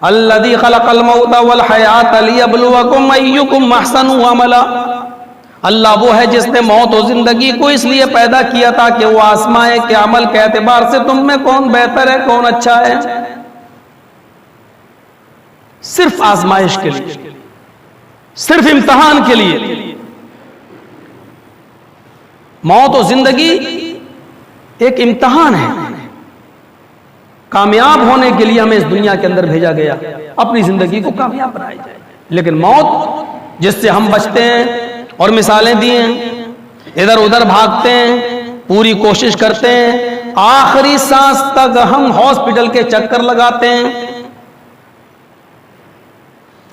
الذی خلق الموت والحیات لیبلوکم ایکم احسن عملا، اللہ وہ ہے جس نے موت و زندگی کو اس لیے پیدا کیا تھا کہ وہ آزمائے کہ عمل کے اعتبار سے تم میں کون بہتر ہے، کون اچھا ہے. صرف آزمائش کے لیے، صرف امتحان کے لیے. موت و زندگی ایک امتحان ہے. کامیاب ہونے کے لیے ہمیں اس دنیا کے اندر بھیجا گیا، اپنی زندگی کو کامیاب بنائی جائے. لیکن موت جس سے ہم بچتے ہیں، اور مثالیں دی ہیں، ادھر ادھر بھاگتے ہیں، پوری کوشش کرتے ہیں، آخری سانس تک ہم ہاسپٹل کے چکر لگاتے ہیں.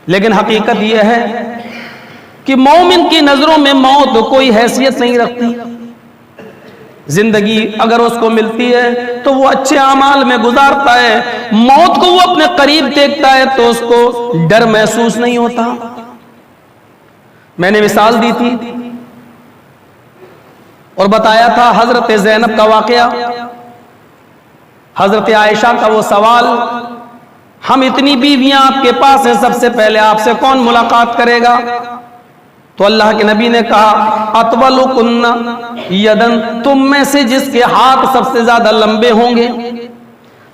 لیکن حقیقت یہ ہے کہ مومن کی نظروں میں موت کوئی حیثیت نہیں رکھتی. زندگی اگر اس کو ملتی ہے تو وہ اچھے اعمال میں گزارتا ہے، موت کو وہ اپنے قریب دیکھتا ہے تو اس کو ڈر محسوس نہیں ہوتا. میں نے مثال دی تھی اور بتایا تھا حضرت زینب کا واقعہ، حضرت عائشہ کا وہ سوال، ہم اتنی بیویاں آپ کے پاس ہیں، سب سے پہلے آپ سے کون ملاقات کرے گا؟ تو اللہ کے نبی نے کہا اطولکن یدن، تم میں سے جس کے ہاتھ سب سے زیادہ لمبے ہوں گے.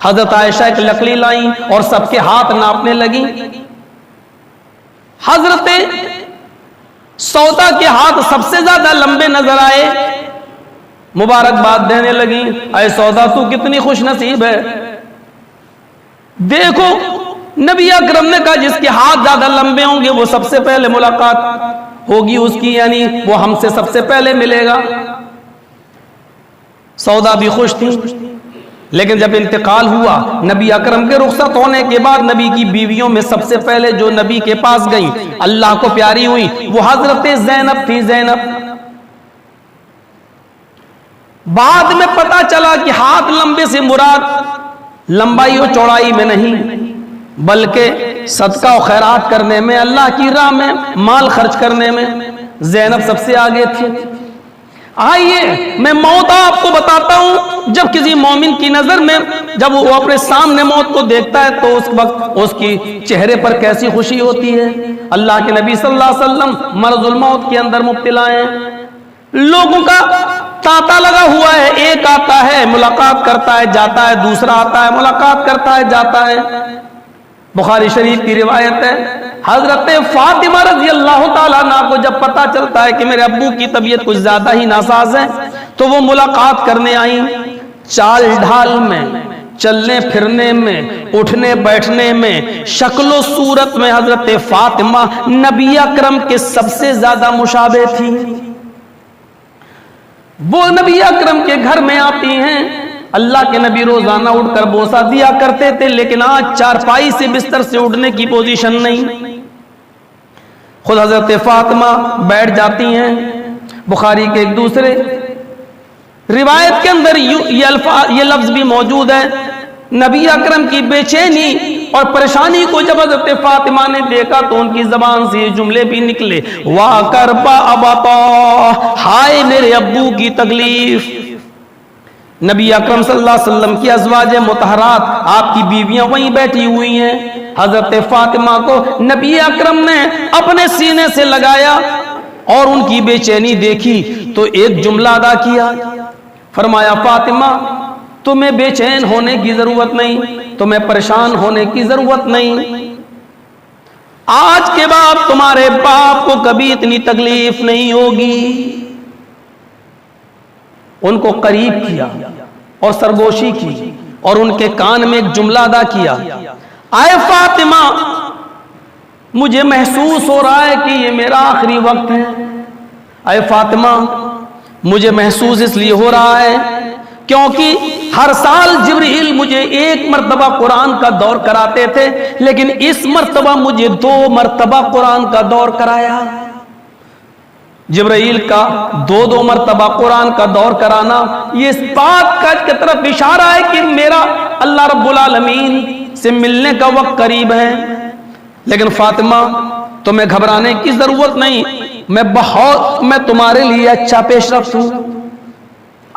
حضرت عائشہ ایک لکڑی لائیں اور سب کے ہاتھ ناپنے لگیں. حضرت سودا کے ہاتھ سب سے زیادہ لمبے نظر آئے، مبارکباد دینے لگیں، اے سودا تو کتنی خوش نصیب ہے. دیکھو نبی اکرم نے کہا جس کے ہاتھ زیادہ لمبے ہوں گے وہ سب سے پہلے ملاقات ہوگی اس کی، یعنی وہ ہم سے سب سے پہلے ملے گا. سودا بھی خوش تھی. لیکن جب انتقال ہوا، نبی اکرم کے رخصت ہونے کے بعد نبی کی بیویوں میں سب سے پہلے جو نبی کے پاس گئیں، اللہ کو پیاری ہوئی، وہ حضرت زینب تھی. زینب بعد میں پتا چلا کہ ہاتھ لمبے سے مراد لمبائی و چوڑائی میں نہیں، بلکہ صدقہ و خیرات کرنے میں، اللہ کی راہ میں مال خرچ کرنے میں زینب سب سے آگے تھی. آئیے میں موت آپ کو بتاتا ہوں. جب کسی مومن کی نظر میں جب وہ اپنے سامنے موت کو دیکھتا ہے تو اس وقت اس کی چہرے پر کیسی خوشی ہوتی ہے. اللہ کے نبی صلی اللہ علیہ وسلم مرض الموت کے اندر مبتلا ہیں. لوگوں کا تانتا لگا ہوا ہے، ایک آتا ہے ملاقات کرتا ہے جاتا ہے، دوسرا آتا ہے ملاقات کرتا ہے جاتا ہے. بخاری شریف کی روایت ہے، حضرت فاطمہ رضی اللہ تعالیٰ عنہ کو جب پتا چلتا ہے کہ میرے ابو کی طبیعت کچھ زیادہ ہی ناساز ہے تو وہ ملاقات کرنے آئیں. چال ڈھال میں، چلنے پھرنے میں، اٹھنے بیٹھنے میں، شکل و صورت میں حضرت فاطمہ نبی اکرم کے سب سے زیادہ مشابہ تھی. وہ نبی اکرم کے گھر میں آتی ہیں، اللہ کے نبی روزانہ اٹھ کر بوسہ دیا کرتے تھے، لیکن آج چارپائی سے بستر سے اٹھنے کی پوزیشن نہیں. خود حضرت فاطمہ بیٹھ جاتی ہیں. بخاری کے ایک دوسرے روایت کے اندر یہ لفظ بھی موجود ہے، نبی اکرم کی بے چینی اور پریشانی کو جب حضرت فاطمہ نے دیکھا تو ان کی زبان سے یہ جملے بھی نکلے، واہ کربا ابتا، ہائے میرے ابو کی تکلیف. نبی اکرم صلی اللہ علیہ وسلم کی ازواج مطہرات، آپ کی بیویاں وہیں بیٹھی ہوئی ہیں. حضرت فاطمہ کو نبی اکرم نے اپنے سینے سے لگایا اور ان کی بے چینی دیکھی تو ایک جملہ ادا کیا، فرمایا فاطمہ تمہیں بے چین ہونے کی ضرورت نہیں، تمہیں پریشان ہونے کی ضرورت نہیں. آج کے بعد تمہارے باپ کو کبھی اتنی تکلیف نہیں ہوگی. ان کو قریب کیا اور سرگوشی کی اور ان کے کان میں ایک جملہ ادا کیا، اے فاطمہ مجھے محسوس ہو رہا ہے کہ یہ میرا آخری وقت ہے. اے فاطمہ مجھے محسوس اس لیے ہو رہا ہے کیونکہ ہر سال جبرائیل مجھے ایک مرتبہ قرآن کا دور کراتے تھے، لیکن اس مرتبہ مجھے 2 مرتبہ قرآن کا دور کرایا. جبرائیل کا 2 مرتبہ قرآن کا دور کرانا یہ اس بات کی طرف اشارہ ہے کہ میرا اللہ رب العالمین سے ملنے کا وقت قریب ہے. لیکن فاطمہ تمہیں گھبرانے کی ضرورت نہیں، میں تمہارے لیے اچھا پیش رفت ہوں.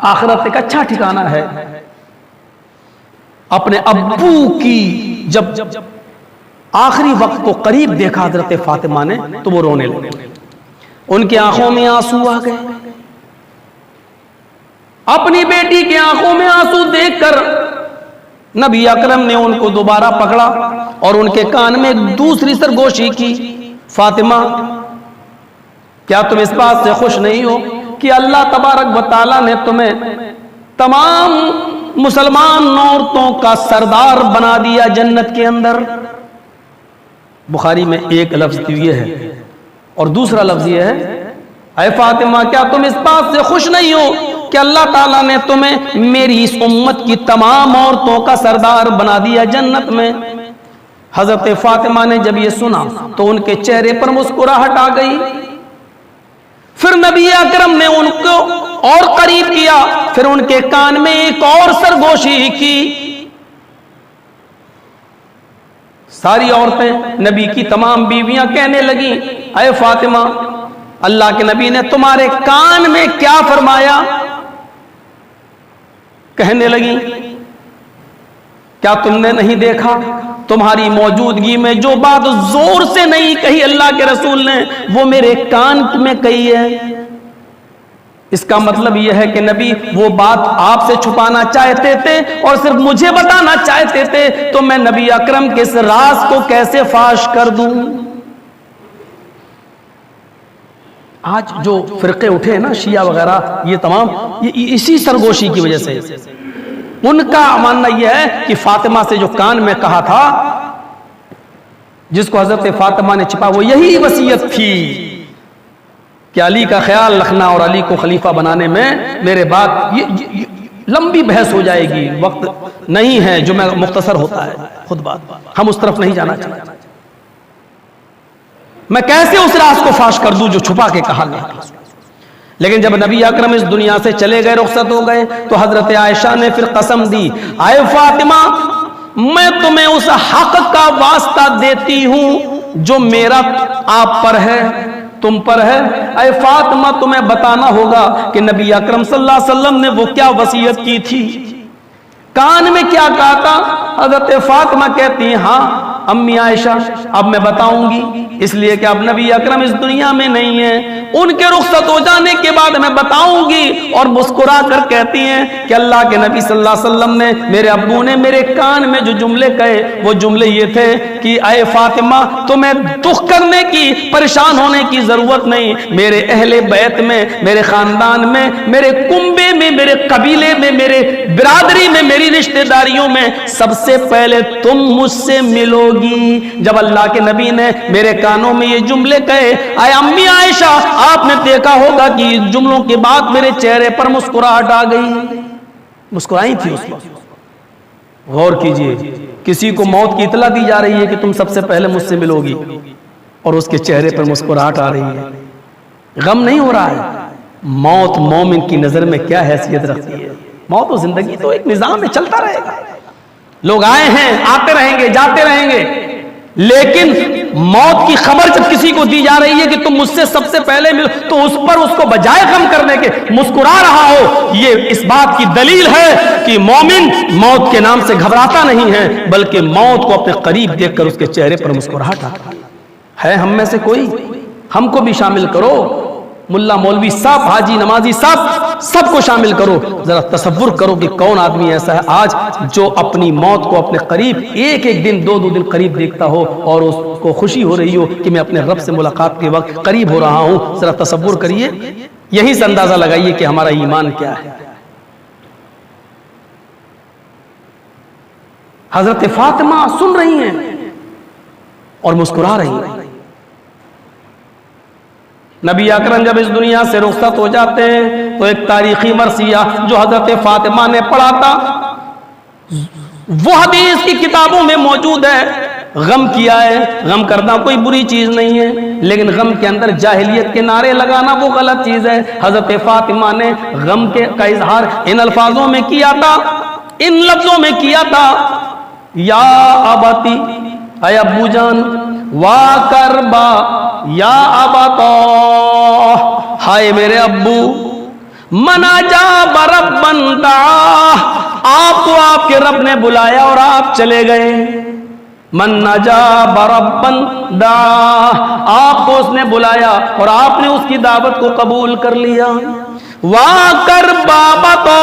آخرت ایک اچھا ٹھکانہ ہے. اپنے ابو کی جب آخری وقت کو قریب دیکھا حضرت فاطمہ نے تو وہ رونے لگے، ان کی آنکھوں میں آنسو آ گئے۔ اپنی بیٹی کی آنکھوں میں آنسو دیکھ کر نبی اکرم نے ان کو دوبارہ پکڑا اور ان کے کان میں ایک دوسری سرگوشی کی، فاطمہ کیا تم اس بات سے خوش نہیں ہو کہ اللہ تبارک و تعالیٰ نے تمہیں تمام مسلمان عورتوں کا سردار بنا دیا جنت کے اندر؟ بخاری میں ایک لفظ یہ ہے اور دوسرا لفظ یہ ہے، اے فاطمہ کیا تم اس بات سے خوش نہیں ہو کہ اللہ تعالیٰ نے تمہیں میری اس امت کی تمام عورتوں کا سردار بنا دیا جنت میں؟ حضرت فاطمہ نے جب یہ سنا تو ان کے چہرے پر مسکراہٹ آ گئی۔ پھر نبی اکرم نے ان کو اور قریب کیا، پھر ان کے کان میں ایک اور سرگوشی کی۔ ساری عورتیں، نبی کی تمام بیویاں کہنے لگیں، اے فاطمہ اللہ کے نبی نے تمہارے کان میں کیا فرمایا؟ کہنے لگیں کیا تم نے نہیں دیکھا تمہاری موجودگی میں جو بات زور سے نہیں کہی اللہ کے رسول نے وہ میرے کان میں کہی ہے؟ اس کا مطلب یہ ہے کہ نبی وہ بات آپ سے چھپانا چاہتے تھے اور صرف مجھے بتانا چاہتے تھے، تو میں نبی اکرم کے اس راز کو کیسے فاش کر دوں؟ آج جو فرقے اٹھے نا شیعہ وغیرہ، یہ تمام اسی سرگوشی کی وجہ سے، ان کا ماننا یہ ہے کہ فاطمہ سے جو کان میں کہا تھا، جس کو حضرت فاطمہ نے چھپا، وہ یہی وصیت تھی کہ علی کا خیال رکھنا اور علی کو خلیفہ بنانے میں میرے بعد یہ لمبی بحث ہو جائے گی، وقت نہیں ہے جو میں مختصر ہوتا ہے خود بات، ہم اس طرف نہیں جانا چاہتے۔ میں کیسے اس راز کو فاش کر دوں جو چھپا کے کہا گیا؟ لیکن جب نبی اکرم اس دنیا سے چلے گئے، رخصت ہو گئے، تو حضرت عائشہ نے پھر قسم دی، اے فاطمہ میں تمہیں اس حق کا واسطہ دیتی ہوں جو میرا آپ پر ہے، تم پر ہے۔ اے فاطمہ تمہیں بتانا ہوگا کہ نبی اکرم صلی اللہ علیہ وسلم نے وہ کیا وصیت کی تھی، کان میں کیا کہا تھا؟ حضرت فاطمہ کہتی ہیں ہاں امی عائشہ اب میں بتاؤں گی، اس لیے کہ اب نبی اکرم اس دنیا میں نہیں ہیں، ان کے رخصت ہو جانے کے بعد میں بتاؤں گی۔ اور مسکرا کر کہتی ہیں کہ اللہ کے نبی صلی اللہ علیہ وسلم نے، میرے ابو نے میرے کان میں جو جملے کہے وہ جملے یہ تھے کہ اے فاطمہ تمہیں دکھ کرنے کی، پریشان ہونے کی ضرورت نہیں، میرے اہل بیت میں، میرے خاندان میں، میرے کنبے میں، میرے قبیلے میں، میرے برادری میں، میری رشتہ داریوں میں سب سے پہلے تم مجھ سے ملو گی۔ جب اللہ کے نبی نے میرے کانوں میں یہ جملے کہے، اے امی عائشہ آپ نے دیکھا ہوگا کہ ان جملوں کے بعد میرے چہرے پر مسکراہٹ آ گئی، مسکرائی تھی اس وقت۔ غور کیجئے، کسی کو موت کی اطلاع دی جا رہی ہے کہ تم سب سے پہلے مجھ سے ملو گی، اور اس کے چہرے پر مسکراہٹ آ رہی ہے، غم نہیں ہو رہا ہے۔ موت مومن کی نظر میں کیا حیثیت رکھتی ہے؟ موت و زندگی تو ایک نظام میں چلتا رہے گا، لوگ آئے ہیں، آتے رہیں گے، جاتے رہیں گے، لیکن موت کی خبر جب کسی کو دی جا رہی ہے کہ تم مجھ سے سب سے پہلے ملو، تو اس پر اس کو بجائے غم کرنے کے مسکرا رہا ہو، یہ اس بات کی دلیل ہے کہ مومن موت کے نام سے گھبراتا نہیں ہے، بلکہ موت کو اپنے قریب دیکھ کر اس کے چہرے پر مسکراہٹ آتی ہے۔ ہم میں سے کوئی، ہم کو بھی شامل کرو، ملا مولوی صاحب، حاجی نمازی صاحب، سب کو شامل کرو۔ ذرا تصور کرو کہ کون آدمی ایسا ہے آج جو اپنی موت کو اپنے قریب ایک ایک دن، دو دو دن قریب دیکھتا ہو اور اس کو خوشی ہو رہی ہو کہ میں اپنے رب سے ملاقات کے وقت قریب ہو رہا ہوں۔ ذرا تصور کریے، یہیں سے اندازہ لگائیے کہ ہمارا ایمان کیا ہے۔ حضرت فاطمہ سن رہی ہیں اور مسکرا رہی ہیں۔ نبی اکرم جب اس دنیا سے رخصت ہو جاتے ہیں تو ایک تاریخی مرثیہ جو حضرت فاطمہ نے پڑھا تھا وہ حدیث کی کتابوں میں موجود ہے۔ غم کیا ہے، غم کرنا کوئی بری چیز نہیں ہے، لیکن غم کے اندر جاہلیت کے نعرے لگانا وہ غلط چیز ہے۔ حضرت فاطمہ نے غم کا اظہار ان الفاظوں میں کیا تھا، ان لفظوں میں کیا تھا، یا ابتی، اے ابو جان، وا کربا یا ابتا، ہائے میرے ابو، منا جا بربن دعا، آپ کو آپ کے رب نے بلایا اور آپ چلے گئے۔ من نجاب ربن دعا، آپ کو اس نے بلایا اور آپ نے اس کی دعوت کو قبول کر لیا. واکر بابا تو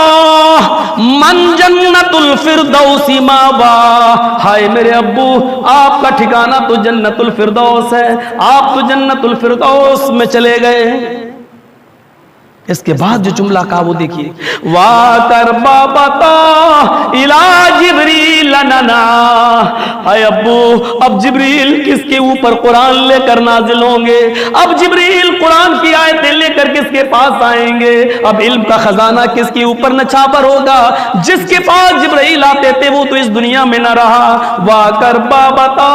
من جنت الفردوس ماوا، ہائے میرے ابو آپ کا ٹھکانہ تو جنت الفردوس ہے، آپ تو جنت الفردوس میں چلے گئے. اس کے بعد جو جملہ کہا وہ دیکھیے، واکر بابا تو الی جبریل ننا، اے ابو اب جبریل کس کے اوپر قرآن لے کر نازل ہوں گے، اب جبریل قرآن کی آیتیں لے کر کس کے پاس آئیں گے، اب علم کا خزانہ کس کے اوپر نچھاور ہوگا، جس کے پاس جبریل آتے تھے وہ تو اس دنیا میں نہ رہا. واکر بابا تو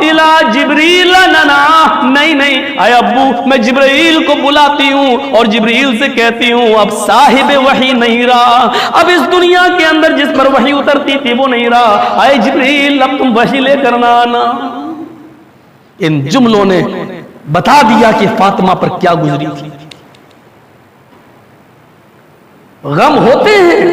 الی جبریل ننا، نہیں اے ابو میں جبریل کو بلاتی ہوں اور جبریل سے کہتی ہوں اب صاحب وحی نہیں رہا، اب اس دنیا کے اندر جس پر وحی اترتی تھی وہ نہیں رہا، اے جبریل اب تم وحی لے کر نہ آنا. ان جملوں نے بتا دیا کہ فاطمہ پر کیا گزری تھی. غم ہوتے ہیں،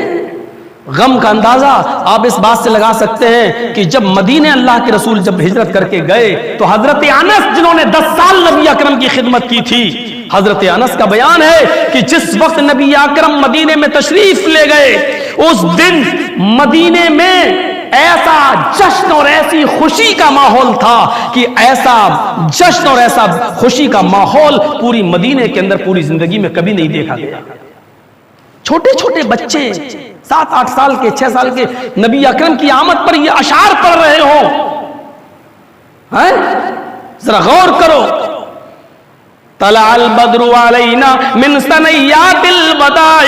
غم کا اندازہ آپ اس بات سے لگا سکتے ہیں کہ جب مدینے اللہ کے رسول جب ہجرت کر کے گئے تو حضرت انس جنہوں نے 10 سال نبی اکرم کی خدمت کی تھی، حضرت انس کا بیان ہے کہ جس وقت نبی اکرم مدینے میں تشریف لے گئے اس دن مدینے میں ایسا جشن اور ایسی خوشی کا ماحول تھا کہ ایسا جشن اور ایسا خوشی کا ماحول پوری مدینے کے اندر پوری زندگی میں کبھی نہیں دیکھا گیا. چھوٹے چھوٹے بچے 7-8 سال کے 6 سال کے نبی اکرم کی آمد پر یہ اشعار پڑھ رہے ہو، ذرا غور کرو. طلع البدر علینا من ثنیات الوداع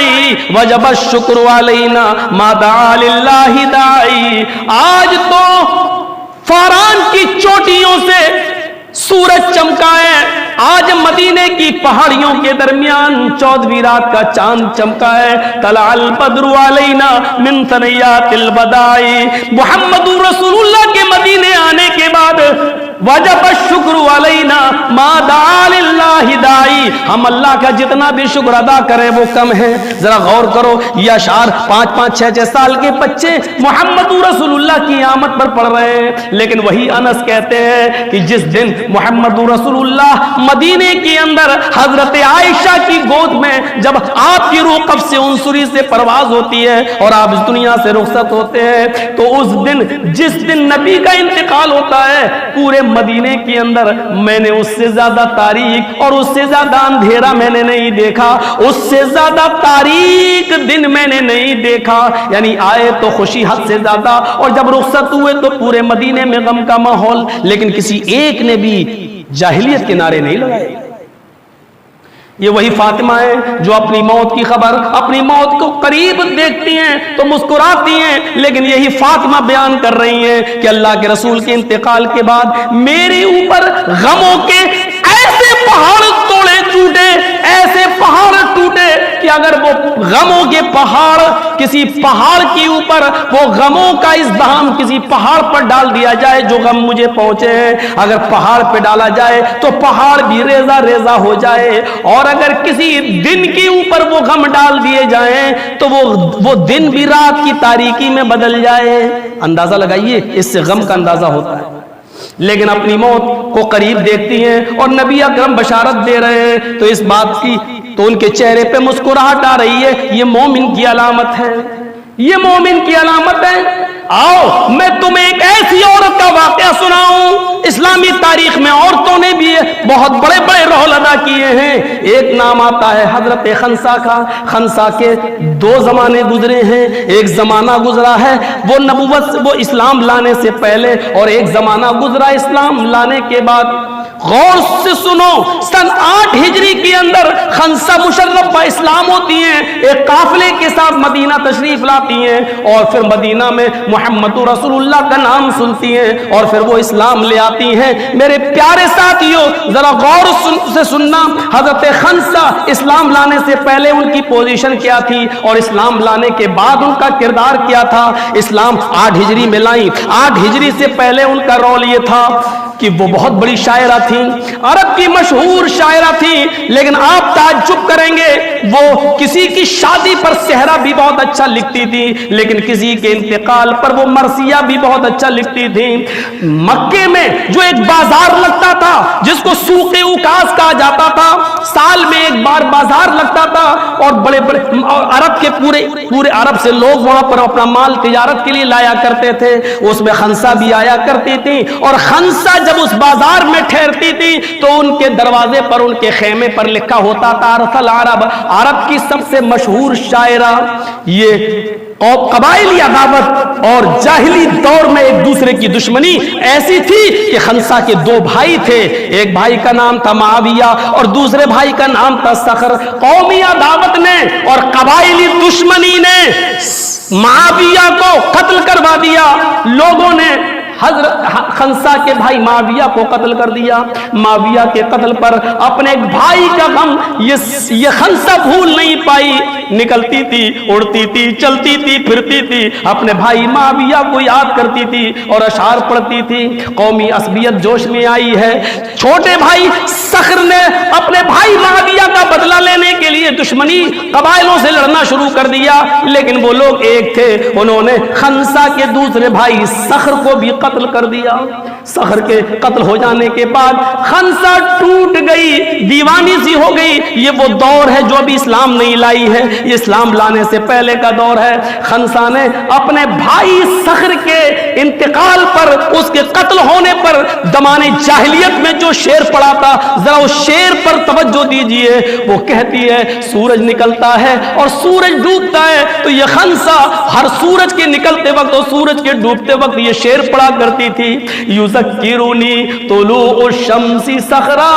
وجب الشکر علینا ما دعا للہ داعی. آج تو فاران کی چوٹیوں سے سورج چمکا ہے، آج مدینے کی پہاڑیوں کے درمیان 14ویں رات کا چاند چمکا ہے. طلع البدر علینا من ثنیات الوداع، محمد رسول اللہ کے مدینے آنے کے بعد وجب الشکر علینا ما دعا للہ داعی، ہم اللہ کا جتنا بھی شکر ادا کریں وہ کم ہے. ذرا غور کرو، یہ اشعار 5-5 6-6 سال کے بچے محمد رسول اللہ کی آمد پر پڑھ رہے ہیں. لیکن وہی انس کہتے ہیں کہ جس دن محمد رسول اللہ مدینے کے اندر حضرت عائشہ کی گود میں جب آپ کی روح قبض سے عنصری سے پرواز ہوتی ہے اور آپ اس دنیا سے رخصت ہوتے ہیں تو اس دن جس دن نبی کا انتقال ہوتا ہے پورے مدینے کے اندر میں نے اس سے زیادہ تاریک اور اس سے زیادہ اندھیرا میں نے نہیں دیکھا، اس سے زیادہ تاریک دن میں نے نہیں دیکھا. یعنی آئے تو خوشی حد سے زیادہ اور جب رخصت ہوئے تو پورے مدینے میں غم کا ماحول. لیکن کسی ایک نے بھی جاہلیت کے نعرے نہیں لگائے. یہ وہی فاطمہ ہے جو اپنی موت کی خبر اپنی موت کو قریب دیکھتی ہیں تو مسکراتی ہیں، لیکن یہی فاطمہ بیان کر رہی ہیں کہ اللہ کے رسول کے انتقال کے بعد میرے اوپر غموں کے ایسے پہاڑ توڑے ٹوٹے، ایسے پہاڑ ٹوٹے کہ اگر وہ غموں کے پہاڑ کسی پہاڑ کے اوپر وہ غموں کا ازدحام کسی پہاڑ پر ڈال دیا جائے جو غم مجھے پہنچے ہیں، اگر پہاڑ پہ ڈالا جائے تو پہاڑ بھی ریزہ ریزہ ہو جائے، اور اگر کسی دن کے اوپر وہ غم ڈال دیے جائیں تو وہ دن بھی رات کی تاریکی میں بدل جائے. اندازہ لگائیے اس سے غم کا اندازہ ہوتا ہے. لیکن اپنی موت کو قریب دیکھتی ہیں اور نبی اکرم بشارت دے رہے ہیں تو اس بات کی تو ان کے چہرے پہ مسکراہٹ آ رہی ہے. یہ مومن کی علامت ہے، یہ مومن کی علامت ہے. آؤ میں تمہیں ایک ایسی عورت کا واقعہ سناؤں. اسلامی تاریخ میں عورتوں نے بھی بہت بڑے بڑے رول ادا کیے ہیں. ایک نام آتا ہے حضرت خنسا کا. خنسا کے 2 زمانے گزرے ہیں. ایک زمانہ گزرا ہے وہ نبوت وہ اسلام لانے سے پہلے، اور ایک زمانہ گزرا اسلام لانے کے بعد. غور سے سنو، سن 8 ہجری کے اندر خنسا مشرفہ اسلام ہوتی ہیں، ایک قافلے کے ساتھ مدینہ تشریف لاتی ہیں اور پھر مدینہ میں محمد رسول اللہ کا نام سنتی ہیں اور پھر وہ اسلام لے آتی ہیں. میرے پیارے ساتھیوں ذرا غور سے سننا، حضرت خنسا اسلام لانے سے پہلے ان کی پوزیشن کیا تھی اور اسلام لانے کے بعد ان کا کردار کیا تھا. اسلام 8 ہجری میں لائی. 8 ہجری سے پہلے ان کا رول یہ تھا کہ وہ بہت بڑی شاعرہ تھیں، عرب کی مشہور شاعرہ تھیں، لیکن آپ تعجب کریں گے وہ کسی کی شادی پر صحرا بھی بہت اچھا لکھتی تھی، لیکن کسی کے انتقال پر وہ مرثیہ بھی بہت اچھا لکھتی تھی۔ مکے میں جو ایک بازار لگتا تھا جس کو سوق اوکاس کہا جاتا تھا، سال میں ایک بار بازار لگتا تھا اور بڑے بڑے عرب کے پورے عرب سے لوگ وہاں پر اپنا مال تجارت کے لیے لایا کرتے تھے، اس میں خنسا بھی آیا کرتی تھی، اور خنسا جب اس بازار میں ٹھہرتی تھی تو ان کے دروازے پر، ان کے خیمے پر لکھا ہوتا تھا ارسل عرب، عرب کی سب سے مشہور شاعرہ۔ یہ قبائلی عداوت اور جاہلی دور میں ایک دوسرے کی دشمنی ایسی تھی کہ خنسا کے دو بھائی تھے، ایک بھائی کا نام تھا معاویہ اور دوسرے بھائی کا نام تھا صخر۔ قومی عداوت نے اور قبائلی دشمنی نے معاویہ کو قتل کروا دیا، لوگوں نے حضرت خنسا کے بھائی معاویہ کو قتل کر دیا۔ معاویہ کے قتل پر اپنے ایک بھائی کا غم یہ خنسا بھول نہیں پائی، نکلتی تھی، اڑتی تھی، چلتی تھی، پھرتی تھی، اپنے بھائی معاویہ کو یاد کرتی تھی اور اشعار پڑھتی تھی۔ قومی عصبیت جوش میں آئی ہے، چھوٹے بھائی صخر نے اپنے بھائی معاویہ کا بدلہ لینے کے لیے دشمنی قبائلوں سے لڑنا شروع کر دیا، لیکن وہ لوگ ایک تھے، انہوں نے خنسا کے دوسرے بھائی صخر کو بھی قتل کر دیا۔ صخر کے قتل ہو جانے کے بعد خنسا ٹوٹ گئی، دیوانی سی ہو گئی۔ یہ وہ دور ہے جو ابھی اسلام نہیں لائی ہے، یہ اسلام لانے سے پہلے کا دور ہے۔ خنسا نے اپنے بھائی صخر کے انتقال پر، اس کے قتل ہونے پر دمانے جاہلیت میں جو شعر پڑا تھا، ذرا اس شعر پر توجہ دیجئے۔ وہ کہتی ہے سورج نکلتا ہے اور سورج ڈوبتا ہے، تو یہ خنسا ہر سورج کے نکلتے وقت اور سورج کے ڈوبتے وقت یہ شعر پڑا کرتی تھی، یذکرنی طلوع الشمس صخرا،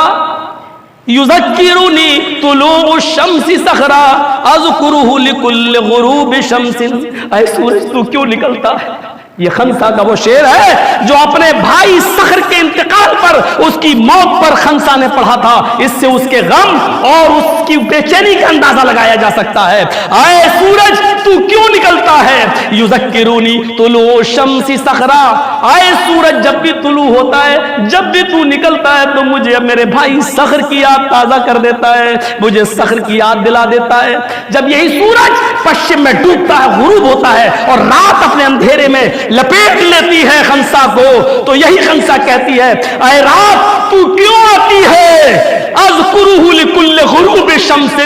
یذکرنی طلوع الشمس صخرا اذکرہ لکل غروب شمس۔ اے سورج تو کیوں نکلتا ہے؟ یہ خنسا کا وہ شعر ہے جو اپنے بھائی صخر کے انتقال پر، اس کی موت پر خنسا نے پڑھا تھا۔ اس سے اس کے غم اور اس کی بے چینی کا اندازہ لگایا جا سکتا ہے۔ اے سورج تو کیوں نکلتا ہے؟ یذکرونی طلوع الشمس صخرا، اے سورج جب بھی طلوع ہوتا ہے، جب بھی تو نکلتا ہے تو مجھے میرے بھائی صخر کی یاد تازہ کر دیتا ہے، مجھے صخر کی یاد دلا دیتا ہے۔ جب یہی سورج پشچم میں ڈوبتا ہے، غروب ہوتا ہے اور رات اپنے اندھیرے میں لپیٹ لیتی ہے خنسا کو، تو یہی خنسا کہتی ہے اے رات تو کیوں آتی ہے؟ اذکرہ لکل غروب شمس،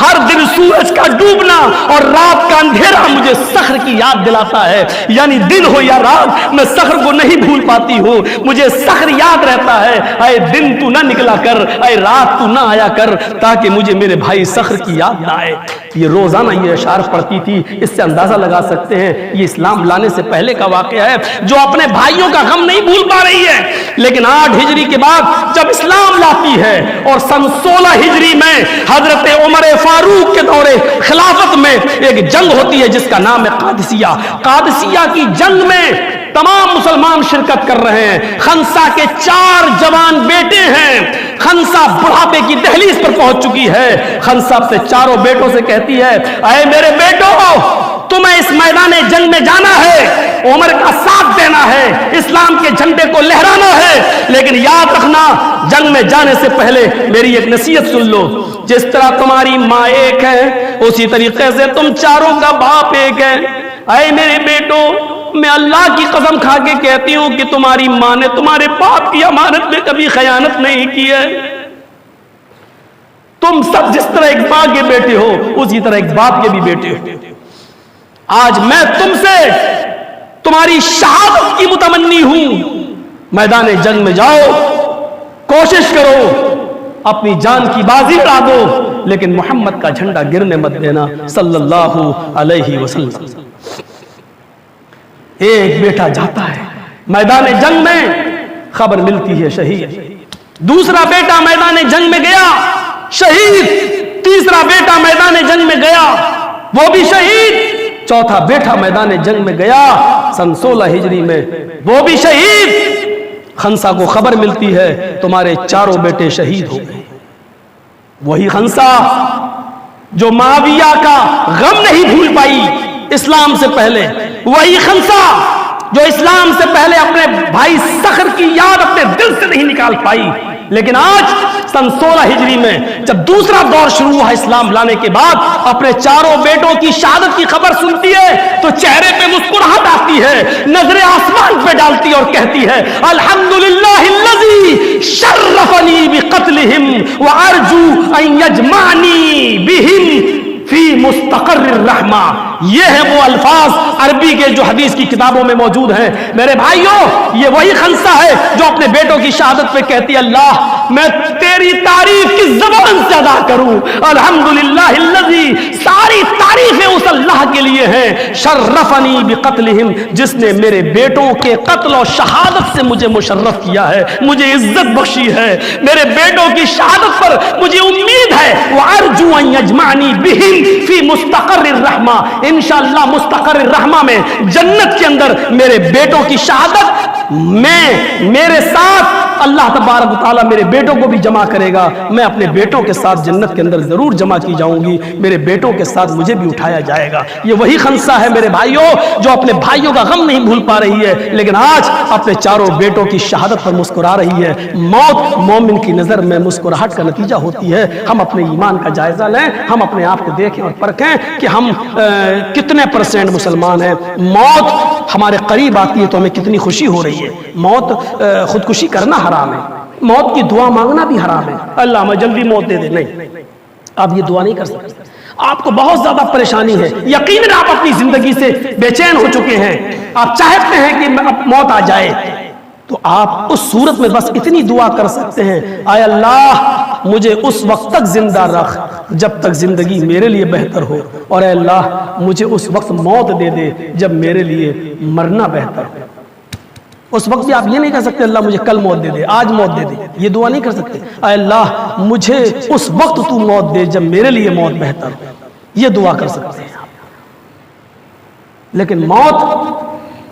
ہر دن سورج کا ڈوبنا اور رات کا اندھیرا مجھے صخر کی یاد دلاتا ہے، یعنی دن ہو یا رات میں صخر کو نہیں بھول پاتی ہوں، مجھے صخر یاد رہتا ہے۔ اے دن تو نہ نکلا کر، اے رات تو نہ آیا کر، تاکہ مجھے میرے بھائی صخر کی یاد نہ آئے۔ یہ روزانہ یہ اشعار پڑھتی تھی۔ اس سے اندازہ لگا سکتے ہیں یہ اسلام لانے سے پہلے کا واقعہ ہے، جو اپنے بھائیوں کا غم نہیں بھول پا رہی ہے۔ لیکن 8 ہجری کے بعد جب اسلام لاتی ہے اور سن 16 ہجری میں حضرت عمر فاروق کے دور خلافت میں ایک جنگ ہوتی ہے جس کا نام ہے قادسیہ۔ قادسیہ کی جنگ میں تمام مسلمان شرکت کر رہے ہیں۔ خنسا کے 4 جوان بیٹے ہیں۔ خنسا بڑھاپے کی دہلیز پر پہنچ چکی ہے۔ خنسا اپنے 4 بیٹوں سے کہتی ہے اے میرے بیٹوں، تمہیں اس میدان جنگ میں جانا ہے، عمر کا ساتھ دینا ہے، اسلام کے جھنڈے کو لہرانا ہے، لیکن یاد رکھنا جنگ میں جانے سے پہلے میری ایک نصیحت سن لو۔ جس طرح تمہاری ماں ایک ہے، اسی طریقے سے تم چاروں کا باپ ایک ہے۔ اے میرے بیٹوں، میں اللہ کی قسم کھا کے کہتی ہوں کہ تمہاری ماں نے تمہارے باپ کی امانت میں کبھی خیانت نہیں کی ہے۔ تم سب جس طرح ایک ماں کے بیٹے ہو، اسی طرح ایک باپ کے بھی بیٹے ہو۔ آج میں تم سے تمہاری شہادت کی متمنی ہوں، میدان جنگ میں جاؤ، کوشش کرو، اپنی جان کی بازی اڑا دو، لیکن محمد کا جھنڈا گرنے مت دینا صلی اللہ علیہ وسلم۔ ایک بیٹا جاتا ہے میدان جنگ میں، خبر ملتی ہے شہید۔ دوسرا بیٹا میدان جنگ میں گیا، شہید۔ تیسرا بیٹا میدان جنگ میں گیا، وہ بھی شہید۔ چوتھا بیٹا میدان جنگ میں گیا سن 16 ہجری میں، وہ بھی شہید۔ خنسا کو خبر ملتی ہے تمہارے 4 بیٹے شہید ہو گئے۔ وہی خنسا جو معاویہ کا غم نہیں بھول پائی اسلام سے پہلے، وہی خنسا جو اسلام سے پہلے اپنے بھائی صخر کی یاد اپنے دل سے نہیں نکال پائی، لیکن آج سن 16 ہجری میں جب دوسرا دور شروع ہوا اسلام لانے کے بعد، اپنے چاروں بیٹوں کی شہادت کی خبر سنتی ہے تو چہرے پہ مسکراہٹ آتی ہے، نظر آسمان پہ ڈالتی ہے اور کہتی ہے الحمدللہ الذی شرفنی بقتلہم وارجو ان یجمعنی بہم فی مستقر الرحمہ۔ یہ ہے وہ الفاظ عربی کے جو حدیث کی کتابوں میں موجود ہیں۔ میرے بھائیوں، یہ وہی خنسہ ہے جو اپنے بیٹوں کی شہادت پہ کہتی ہے اللہ میں تیری تعریف کس زبان سے ادا کروں، الحمدللہ الذی، ساری تعریفیں اس اللہ کے لیے ہیں، شرفنی بقتلہم، جس نے میرے بیٹوں کے قتل و شہادت سے مجھے مشرف کیا ہے، مجھے عزت بخشی ہے، میرے بیٹوں کی شہادت پر مجھے امید ہے، وارجو ان یجمعنی بہم فی مستقر الرحمہ، انشاءاللہ مستقر الرحمہ میں جنت کے اندر میرے بیٹوں کی شہادت میں میرے ساتھ اللہ تبارک و تعالیٰ میرے بیٹوں کو بھی جمع کرے گا، میں اپنے بیٹوں کے ساتھ جنت کے اندر ضرور جمع کی جاؤں گی، میرے بیٹوں کے ساتھ مجھے بھی اٹھایا جائے گا۔ یہ وہی خنسہ ہے میرے بھائیوں جو اپنے بھائیوں کا غم نہیں بھول پا رہی ہے، لیکن آج اپنے چاروں بیٹوں کی شہادت پر مسکرا رہی ہے۔ موت مومن کی نظر میں مسکراہٹ کا نتیجہ ہوتی ہے۔ ہم اپنے ایمان کا جائزہ لیں، ہم اپنے آپ کو دیکھیں اور پرکھیں کہ ہم کتنے % مسلمان ہیں۔ موت ہمارے قریب آتی ہے تو ہمیں کتنی خوشی ہو رہی ہے۔ موت خودکشی کرنا حرام ہے، موت کی دعا مانگنا بھی حرام ہے، اللہ میں جلدی موت دے دے، نہیں، آپ یہ دعا نہیں کر سکتے۔ آپ کو بہت زیادہ پریشانی ہے، یقیناً آپ اپنی زندگی سے بے چین ہو چکے ہیں، آپ چاہتے ہیں کہ موت آ جائے، تو آپ اس صورت میں بس اتنی دعا کر سکتے ہیں، اے اللہ مجھے اس وقت تک زندہ رکھ جب تک زندگی میرے لیے بہتر ہو، اور اے اللہ مجھے اس وقت موت دے دے جب میرے لیے مرنا بہتر ہو۔ اس وقت بھی آپ یہ نہیں کہہ سکتے اللہ مجھے کل موت دے دے، آج موت دے دے، یہ دعا نہیں کر سکتے۔ اے اللہ مجھے اس وقت تو موت دے جب میرے لیے موت بہتر ہو، یہ دعا کر سکتے ہیں۔ لیکن موت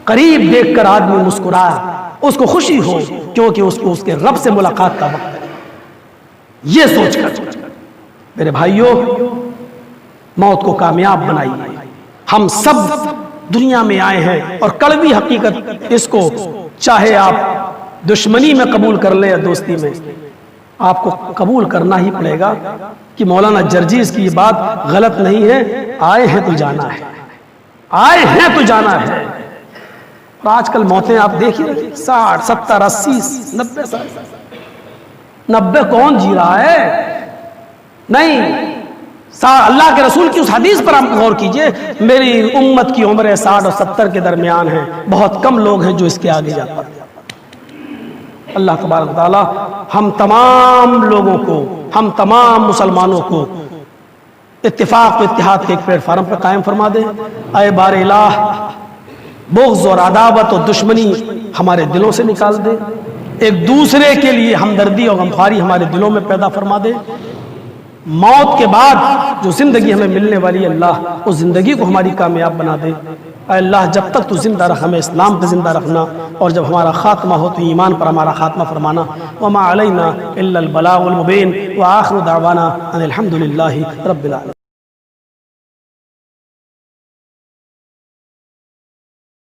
قریب دیکھ کر آدمی مسکرائے، اس کو خوشی ہو کیونکہ اس کو اس کے رب سے ملاقات کا وقت ہے، یہ سوچ کر میرے بھائیوں موت کو کامیاب بنائیے۔ ہم سب دنیا میں آئے ہیں اور کڑوی حقیقت اس کو چاہے آپ دشمنی میں قبول کر لیں یا دوستی میں، آپ کو قبول کرنا ہی پڑے گا کہ مولانا جرجیز کی یہ بات غلط نہیں ہے، آئے ہیں تو جانا ہے، آئے ہیں تو جانا ہے۔ اور آج کل موتیں آپ دیکھ ہی رہے، 60 70 80 90 سال، 90 کون جی رہا ہے؟ نہیں، اللہ کے رسول کی اس حدیث پر آپ غور کیجئے، میری امت کی عمر 60 اور 70 کے درمیان ہے، بہت کم لوگ ہیں جو اس کے آگے جا پاتے۔ اللہ تبارک و تعالی ہم تمام لوگوں کو، ہم تمام مسلمانوں کو اتفاق و اتحاد کے ایک پلیٹ فارم پر قائم فرما دے۔ اے بار الہ بغض اور عداوت اور دشمنی ہمارے دلوں سے نکال دے، ایک دوسرے کے لیے ہمدردی اور غمخواری ہمارے دلوں میں پیدا فرما دے۔ موت کے بعد جو زندگی ہمیں ملنے والی اللہ، اس زندگی کو ہماری کامیاب بنا دے۔ اے اللہ جب تک تو زندہ رکھ، ہمیں اسلام پہ زندہ رکھنا، اور جب ہمارا خاتمہ ہو تو ایمان پر ہمارا خاتمہ فرمانا۔ وما علینا الا البلاغ المبین، وآخر دعوانا ان الحمد للہ رب العالمین۔